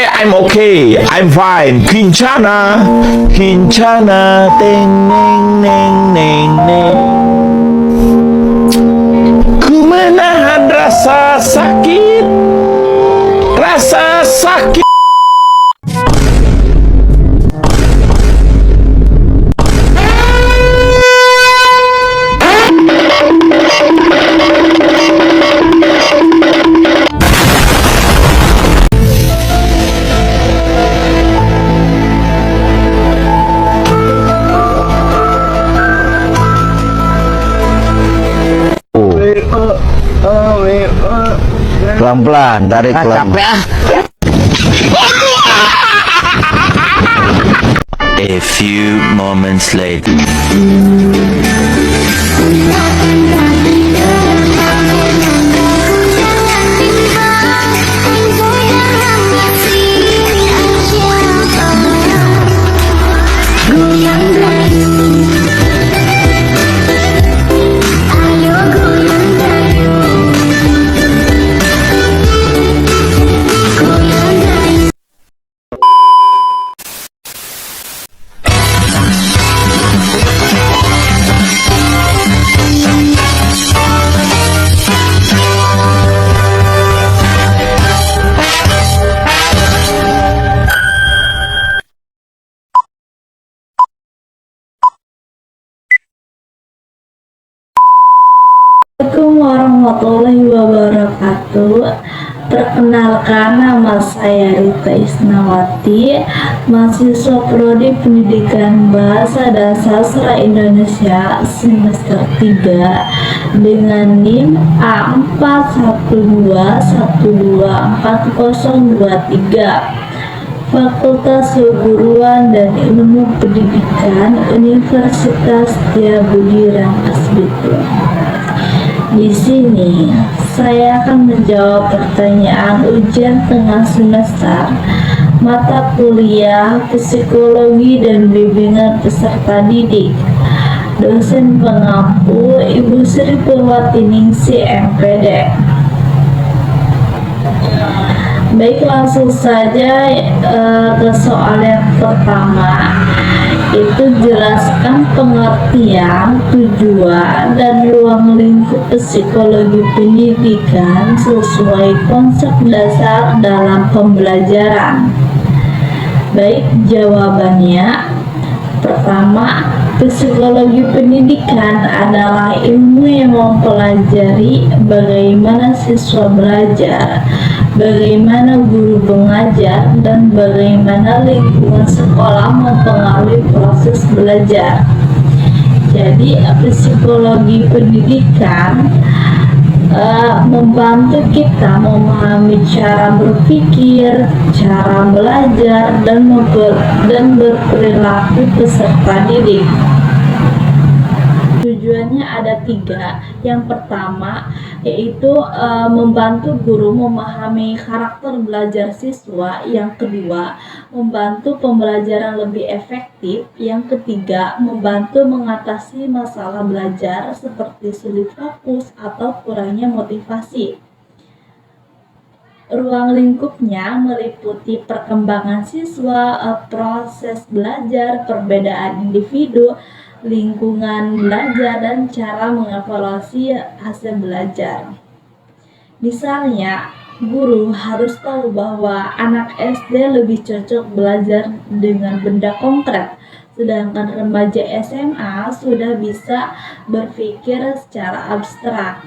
I'm okay, I'm fine. Kincana, Kincana, teng neng neng neng neng. Ku menahan rasa sakit, rasa sakit. Pelan-pelan, tarik pelan. A few moments later. Assalamualaikum warahmatullahi wabarakatuh. Perkenalkan, nama saya Rita Isnawati, mahasiswa Prodi Pendidikan Bahasa dan Sastra Indonesia semester 3 dengan NIM A4121240023, Fakultas Keguruan dan Ilmu Pendidikan Universitas Setiabudi Rangkas Bitung. Di sini saya akan menjawab pertanyaan ujian tengah semester mata kuliah Psikologi dan Bimbingan Peserta Didik. Dosen pengampu Ibu Sri Purwatiningsih MPD. Baik, langsung saja ke soal yang pertama. Itu jelaskan pengertian, tujuan, dan ruang lingkup psikologi pendidikan sesuai konsep dasar dalam pembelajaran. Baik, jawabannya. Pertama, psikologi pendidikan adalah ilmu yang mempelajari bagaimana siswa belajar, bagaimana guru mengajar, dan bagaimana lingkungan sekolah mempengaruhi proses belajar. Jadi, psikologi pendidikan membantu kita memahami cara berpikir, cara belajar, dan berperilaku peserta didik. Tujuannya ada 3. Yang pertama yaitu membantu guru memahami karakter belajar siswa. Yang kedua, membantu pembelajaran lebih efektif. Yang ketiga, membantu mengatasi masalah belajar seperti sulit fokus atau kurangnya motivasi. Ruang lingkupnya meliputi perkembangan siswa, proses belajar, perbedaan individu, lingkungan belajar, dan cara mengevaluasi hasil belajar. Misalnya, guru harus tahu bahwa anak SD lebih cocok belajar dengan benda konkret, sedangkan remaja SMA sudah bisa berpikir secara abstrak.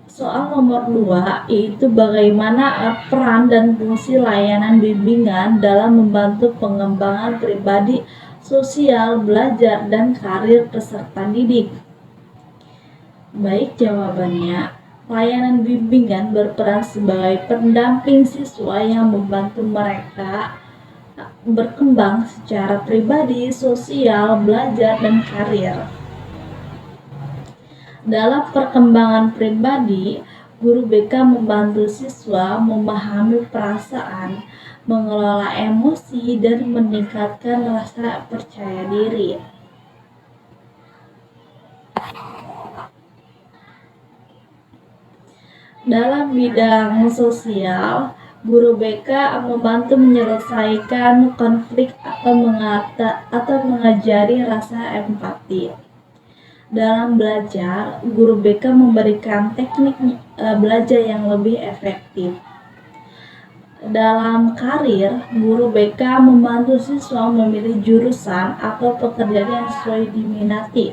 Soal nomor 2 yaitu bagaimana peran dan fungsi layanan bimbingan dalam membantu pengembangan pribadi, sosial, belajar, dan karir peserta didik. Baik, jawabannya. Layanan bimbingan berperan sebagai pendamping siswa yang membantu mereka berkembang secara pribadi, sosial, belajar, dan karir. Dalam perkembangan pribadi, guru BK membantu siswa memahami perasaan, mengelola emosi, dan meningkatkan rasa percaya diri. Dalam bidang sosial, guru BK membantu menyelesaikan konflik atau mengajari rasa empati. Dalam belajar, guru BK memberikan teknik belajar yang lebih efektif. Dalam karir, guru BK membantu siswa memilih jurusan atau pekerjaan yang sesuai diminati.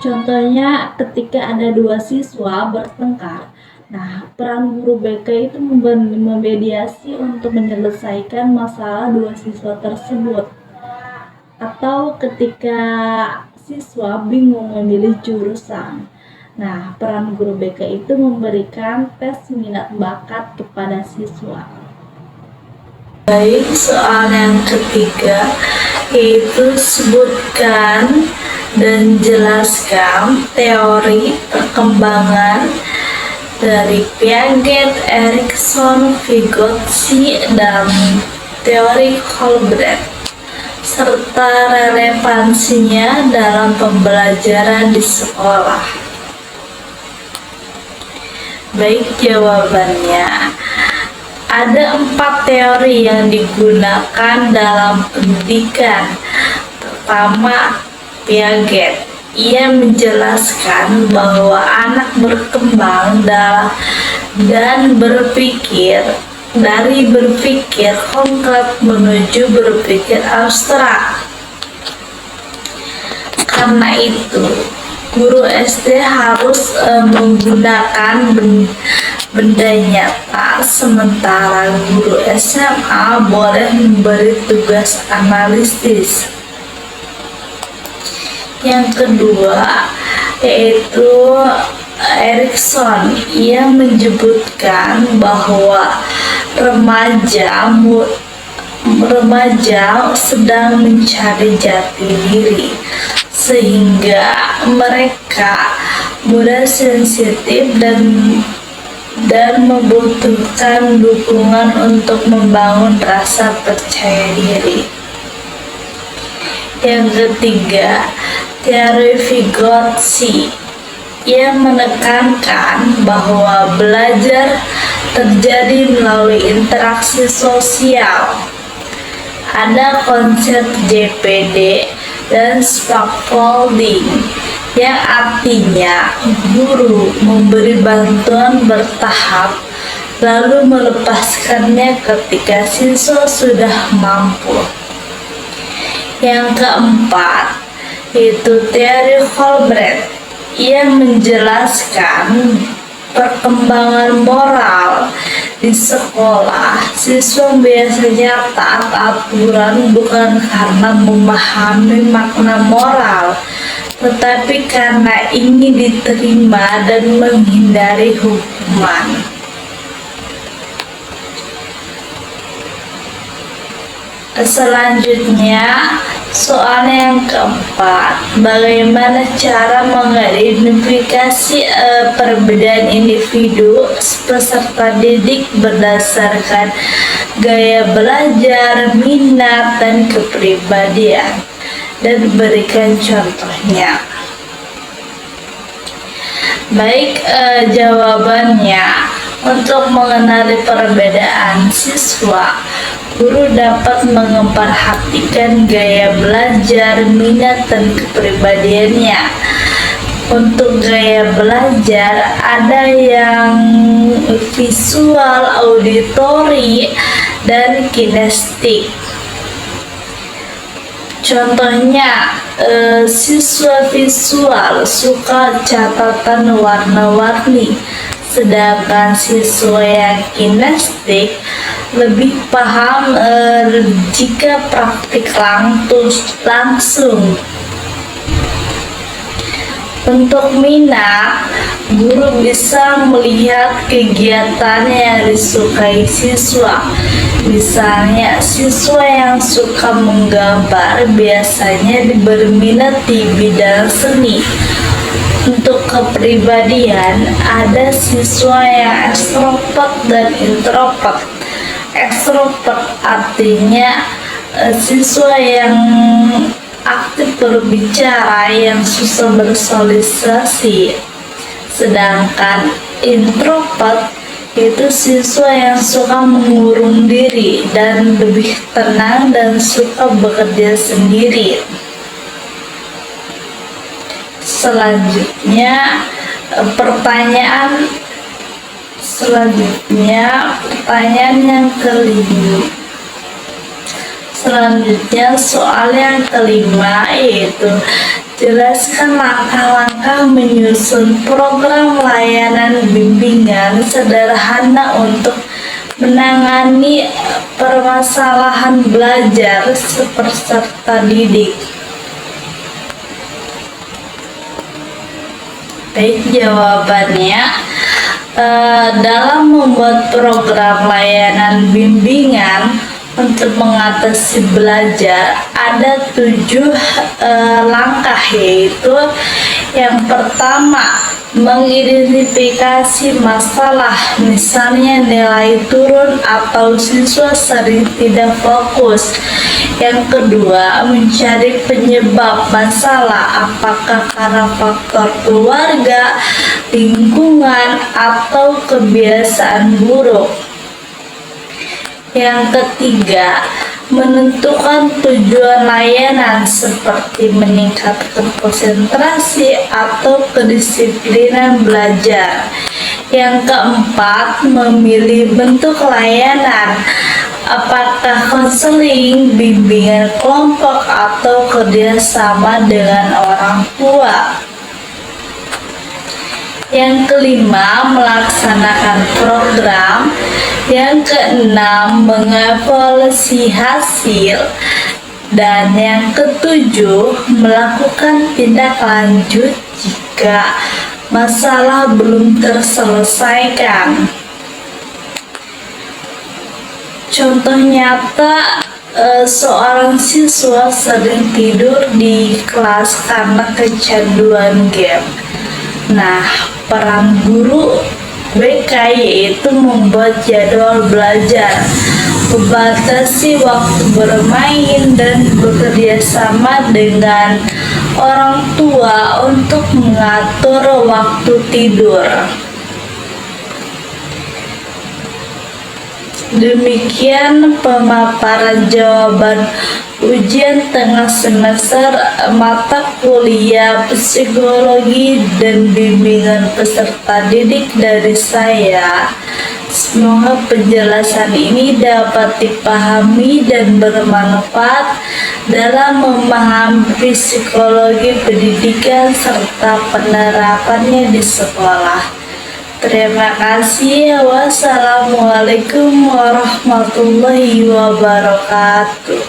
Contohnya ketika ada dua siswa bertengkar, nah peran guru BK itu memediasi untuk menyelesaikan masalah dua siswa tersebut. Atau ketika siswa bingung memilih jurusan, nah peran guru BK itu memberikan tes minat bakat kepada siswa. Baik, soal yang ketiga yaitu sebutkan dan jelaskan teori perkembangan dari Piaget, Erikson, Vygotsky, dan teori Colbrelli serta relevansinya dalam pembelajaran di sekolah. Baik, jawabannya ada 4 teori yang digunakan dalam pendidikan. Pertama, Piaget. Ia menjelaskan bahwa anak berkembang dan berpikir dari berpikir konkret menuju berpikir abstrak. Karena itu, guru SD harus menggunakan benda nyata, sementara guru SMA boleh memberi tugas analisis. Yang kedua yaitu Erikson. Ia menyebutkan bahwa remaja sedang mencari jati diri, sehingga mereka mudah sensitif dan membutuhkan dukungan untuk membangun rasa percaya diri. Yang ketiga, teori Vygotsky. Ia menekankan bahwa belajar terjadi melalui interaksi sosial. Ada konsep JPD dan scaffolding, yang artinya guru memberi bantuan bertahap lalu melepaskannya ketika siswa sudah mampu. Yang keempat yaitu teori Colbrelli. Ia menjelaskan perkembangan moral di sekolah. Siswa biasanya taat aturan bukan karena memahami makna moral, tetapi karena ingin diterima dan menghindari hukuman. Selanjutnya, soal yang keempat, bagaimana cara mengidentifikasi perbedaan individu peserta didik berdasarkan gaya belajar, minat, dan kepribadian, dan berikan contohnya. Baik, jawabannya, untuk mengenali perbedaan siswa, guru dapat memperhatikan gaya belajar, minat, dan kepribadiannya. Untuk gaya belajar, ada yang visual, auditori, dan kinestetik. Contohnya, siswa visual suka catatan warna-warni, sedangkan siswa yang kinestetik lebih paham jika praktik langsung. Untuk minat, guru bisa melihat kegiatan yang disukai siswa. Misalnya, siswa yang suka menggambar biasanya berminat di bidang seni. Untuk kepribadian, ada siswa yang ekstrovert dan introvert. Ekstrovert artinya siswa yang aktif berbicara, yang susah bersosialisasi. Sedangkan introvert itu siswa yang suka mengurung diri dan lebih tenang dan suka bekerja sendiri. Selanjutnya pertanyaan yang kelima. Selanjutnya soal yang kelima yaitu jelaskan langkah-langkah menyusun program layanan bimbingan sederhana untuk menangani permasalahan belajar peserta didik. Baik, jawabannya dalam membuat program layanan bimbingan untuk mengatasi belajar ada 7 langkah, yaitu yang pertama mengidentifikasi masalah, misalnya nilai turun atau siswa sering tidak fokus. Yang kedua, mencari penyebab masalah, apakah karena faktor keluarga, lingkungan, atau kebiasaan buruk. Yang ketiga, menentukan tujuan layanan seperti meningkatkan konsentrasi atau kedisiplinan belajar. Yang keempat, memilih bentuk layanan, apakah konseling, bimbingan kelompok, atau kerjasama dengan orang tua. Yang kelima, melaksanakan program. Yang keenam, mengevaluasi hasil. Dan yang ketujuh, melakukan tindak lanjut jika masalah belum terselesaikan. Contoh nyata, seorang siswa sering tidur di kelas karena kecanduan game. Nah, peran guru BK yaitu membuat jadwal belajar, membatasi waktu bermain, dan bekerja sama dengan orang tua untuk mengatur waktu tidur. Demikian pemaparan jawaban ujian tengah semester mata kuliah psikologi dan bimbingan peserta didik dari saya. Semoga penjelasan ini dapat dipahami dan bermanfaat dalam memahami psikologi pendidikan serta penerapannya di sekolah. Terima kasih. Wassalamualaikum warahmatullahi wabarakatuh.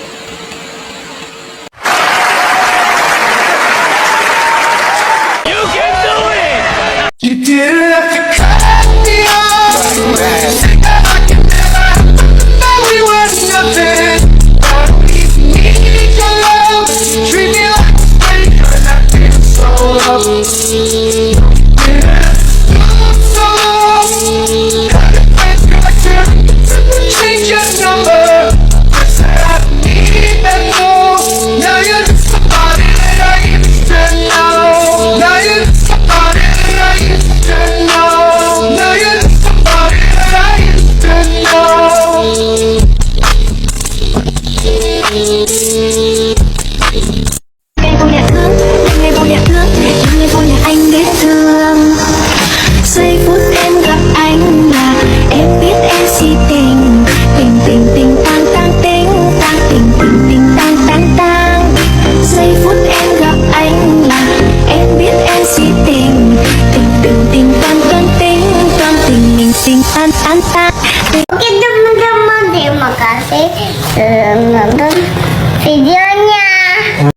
You did it!